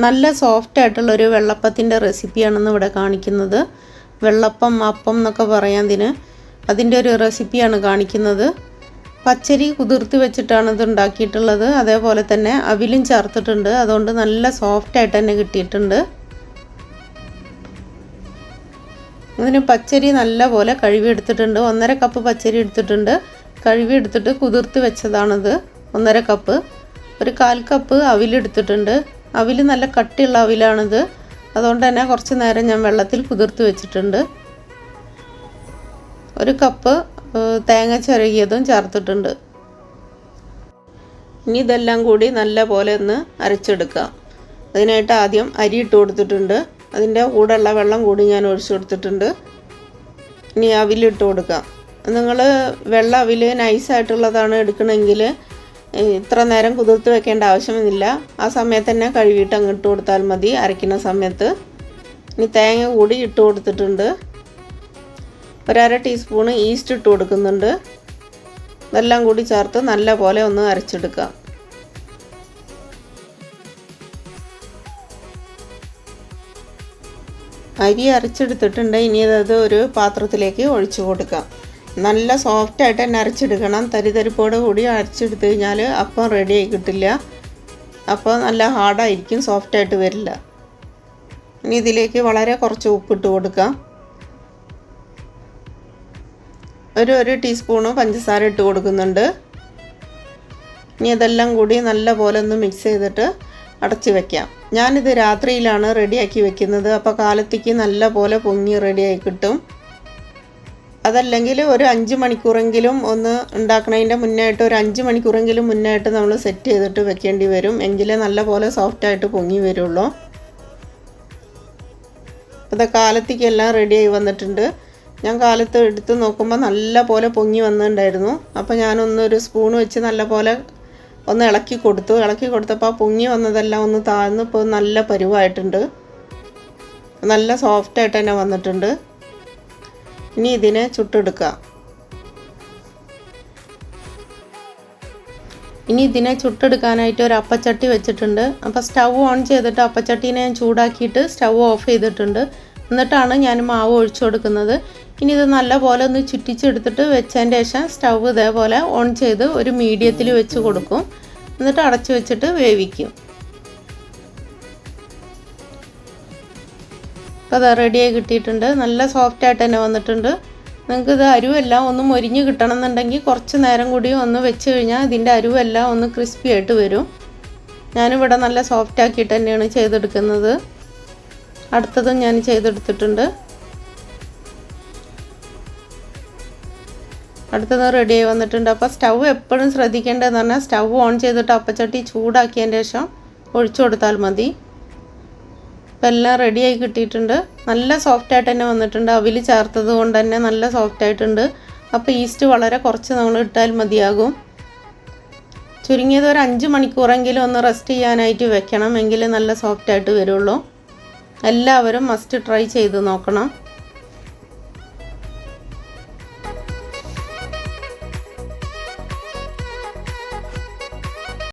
നല്ല സോഫ്റ്റ് ആയിട്ടുള്ളൊരു വെള്ളപ്പത്തിൻ്റെ റെസിപ്പിയാണെന്ന് ഇവിടെ കാണിക്കുന്നത്. വെള്ളപ്പം, അപ്പം എന്നൊക്കെ പറയാം അതിൻ്റെ ഒരു റെസിപ്പിയാണ് കാണിക്കുന്നത്. പച്ചരി കുതിർത്ത് വെച്ചിട്ടാണ് ഇത് ഉണ്ടാക്കിയിട്ടുള്ളത്. അതേപോലെ തന്നെ അവിലും ചേർത്തിട്ടുണ്ട്. അതുകൊണ്ട് നല്ല സോഫ്റ്റായിട്ട് തന്നെ കിട്ടിയിട്ടുണ്ട്. ഇതിന് പച്ചരി നല്ലപോലെ കഴുകി എടുത്തിട്ടുണ്ട്. 1.5 കപ്പ് പച്ചരി എടുത്തിട്ടുണ്ട്. കഴുകി എടുത്തിട്ട് കുതിർത്ത് വെച്ചതാണിത് 1.5 കപ്പ്. ഒരു 1/4 കപ്പ് അവിലെടുത്തിട്ടുണ്ട്. അവിൽ നല്ല കട്ടിയുള്ള അവിലാണിത്. അതുകൊണ്ട് തന്നെ കുറച്ച് നേരം ഞാൻ വെള്ളത്തിൽ കുതിർത്ത് വെച്ചിട്ടുണ്ട്. 1 കപ്പ് തേങ്ങ ചിരകിയതും ചേർത്തിട്ടുണ്ട്. ഇനി ഇതെല്ലാം കൂടി നല്ല പോലെ ഒന്ന് അരച്ചെടുക്കാം. അതിനായിട്ട് ആദ്യം അരി ഇട്ട് കൊടുത്തിട്ടുണ്ട്. അതിൻ്റെ കൂടെയുള്ള വെള്ളം കൂടി ഞാൻ ഒഴിച്ചു കൊടുത്തിട്ടുണ്ട്. ഇനി അവിലിട്ട് കൊടുക്കാം. നിങ്ങൾ വെള്ള അവിൽ നൈസായിട്ടുള്ളതാണ് എടുക്കണമെങ്കിൽ ഇത്ര നേരം കുതിർത്ത് വെക്കേണ്ട ആവശ്യമില്ല. ആ സമയത്ത് തന്നെ കഴുകിയിട്ട് അങ്ങ് ഇട്ട് കൊടുത്താൽ മതി അരയ്ക്കുന്ന സമയത്ത്. ഇനി തേങ്ങ കൂടി ഇട്ട് കൊടുത്തിട്ടുണ്ട്. 1/2 ടീസ്പൂൺ ഈസ്റ്റ് ഇട്ട് കൊടുക്കുന്നുണ്ട്. ഇതെല്ലാം കൂടി ചേർത്ത് നല്ല പോലെ ഒന്ന് അരച്ചെടുക്കാം. അരി അരച്ചെടുത്തിട്ടുണ്ട്. ഇനി അത് ഒരു പാത്രത്തിലേക്ക് ഒഴിച്ചു കൊടുക്കാം. നല്ല സോഫ്റ്റായിട്ട് തന്നെ അരച്ചെടുക്കണം. തരിതരിപ്പോടെ കൂടി അരച്ചെടുത്ത് കഴിഞ്ഞാൽ അപ്പം റെഡിയായി കിട്ടില്ല. അപ്പോൾ നല്ല ഹാർഡായിരിക്കും, സോഫ്റ്റായിട്ട് വരില്ല. ഇനി ഇതിലേക്ക് വളരെ കുറച്ച് ഉപ്പിട്ട് കൊടുക്കാം. ഒരു ടീസ്പൂണ് പഞ്ചസാര ഇട്ട് കൊടുക്കുന്നുണ്ട്. ഇനി ഇതെല്ലാം കൂടി നല്ല പോലെ ഒന്ന് മിക്സ് ചെയ്തിട്ട് അടച്ച് വയ്ക്കാം. ഞാനിത് രാത്രിയിലാണ് റെഡിയാക്കി വെക്കുന്നത്. അപ്പോൾ കാലത്തേക്ക് നല്ല പോലെ പൊങ്ങി റെഡിയായി കിട്ടും. അതല്ലെങ്കിൽ ഒരു 5 മണിക്കൂറെങ്കിലും ഒന്ന് ഉണ്ടാക്കണതിൻ്റെ മുന്നായിട്ട്, ഒരു 5 മണിക്കൂറെങ്കിലും മുന്നായിട്ട് നമ്മൾ സെറ്റ് ചെയ്തിട്ട് വെക്കേണ്ടി വരും. എങ്കിലേ നല്ല പോലെ സോഫ്റ്റായിട്ട് പൊങ്ങി വരുള്ളൂ. അപ്പോൾ കാലത്തേക്കെല്ലാം റെഡിയായി വന്നിട്ടുണ്ട്. ഞാൻ കാലത്ത് എടുത്ത് നോക്കുമ്പോൾ നല്ല പോലെ പൊങ്ങി വന്നിട്ടുണ്ടായിരുന്നു. അപ്പോൾ ഞാനൊന്നൊരു സ്പൂൺ വെച്ച് നല്ല പോലെ ഒന്ന് ഇളക്കി കൊടുത്തപ്പോൾ പൊങ്ങി വന്നതെല്ലാം ഒന്ന് താഴ്ന്ന് ഇപ്പോൾ നല്ല പരുവായിട്ടുണ്ട്. നല്ല സോഫ്റ്റായിട്ട് തന്നെ വന്നിട്ടുണ്ട്. ഇനി ഇതിനെ ചുട്ടെടുക്കാം. ഇനി ഇതിനെ ചുട്ടെടുക്കാനായിട്ട് ഒരു അപ്പച്ചട്ടി വെച്ചിട്ടുണ്ട്. അപ്പോൾ സ്റ്റൗ ഓൺ ചെയ്തിട്ട് അപ്പച്ചട്ടീനെ ഞാൻ ചൂടാക്കിയിട്ട് സ്റ്റൗ ഓഫ് ചെയ്തിട്ടുണ്ട്. എന്നിട്ടാണ് ഞാൻ മാവ് ഒഴിച്ചു കൊടുക്കുന്നത്. ഇനി ഇത് നല്ലപോലെ ഒന്ന് ചുറ്റിച്ചെടുത്തിട്ട് വെച്ചതിൻ്റെ ശേഷം സ്റ്റൗ ഇതേപോലെ ഓൺ ചെയ്ത് ഒരു മീഡിയത്തിൽ വെച്ച് കൊടുക്കും. എന്നിട്ട് അടച്ചു വെച്ചിട്ട് വേവിക്കും. അപ്പോൾ അത് റെഡിയായി കിട്ടിയിട്ടുണ്ട്. നല്ല സോഫ്റ്റായിട്ട് തന്നെ വന്നിട്ടുണ്ട്. നിങ്ങൾക്കിത് അരുവെല്ലാം ഒന്ന് മൊരിഞ്ഞ് കിട്ടണം എന്നുണ്ടെങ്കിൽ കുറച്ച് നേരം കൂടി ഒന്ന് വെച്ച് കഴിഞ്ഞാൽ ഇതിൻ്റെ അരുവെല്ലാം ഒന്ന് ക്രിസ്പി ആയിട്ട് വരും. ഞാനിവിടെ നല്ല സോഫ്റ്റാക്കിയിട്ട് തന്നെയാണ് ചെയ്തെടുക്കുന്നത്. അടുത്തതും ഞാൻ ചെയ്തെടുത്തിട്ടുണ്ട്. അടുത്തത് റെഡിയായി വന്നിട്ടുണ്ട്. അപ്പോൾ സ്റ്റൗ എപ്പോഴും ശ്രദ്ധിക്കേണ്ടതെന്ന് പറഞ്ഞാൽ സ്റ്റൗ ഓൺ ചെയ്തിട്ട് അപ്പച്ചട്ടി ചൂടാക്കിയതിൻ്റെ ശേഷം ഒഴിച്ചു കൊടുത്താൽ മതി. അപ്പോൾ എല്ലാം റെഡിയായി കിട്ടിയിട്ടുണ്ട്. നല്ല സോഫ്റ്റായിട്ട് തന്നെ വന്നിട്ടുണ്ട്. അവിൽ ചേർത്തത് കൊണ്ട് തന്നെ നല്ല സോഫ്റ്റായിട്ടുണ്ട്. അപ്പോൾ ഈസ്റ്റ് വളരെ കുറച്ച് നമ്മൾ ഇട്ടാൽ മതിയാകും. ചുരുങ്ങിയത് ഒരു 5 മണിക്കൂറെങ്കിലും ഒന്ന് റെസ്റ്റ് ചെയ്യാനായിട്ട് വെക്കണം. എങ്കിൽ നല്ല സോഫ്റ്റായിട്ട് വരുള്ളൂ. എല്ലാവരും മസ്റ്റ് ട്രൈ ചെയ്ത് നോക്കണം.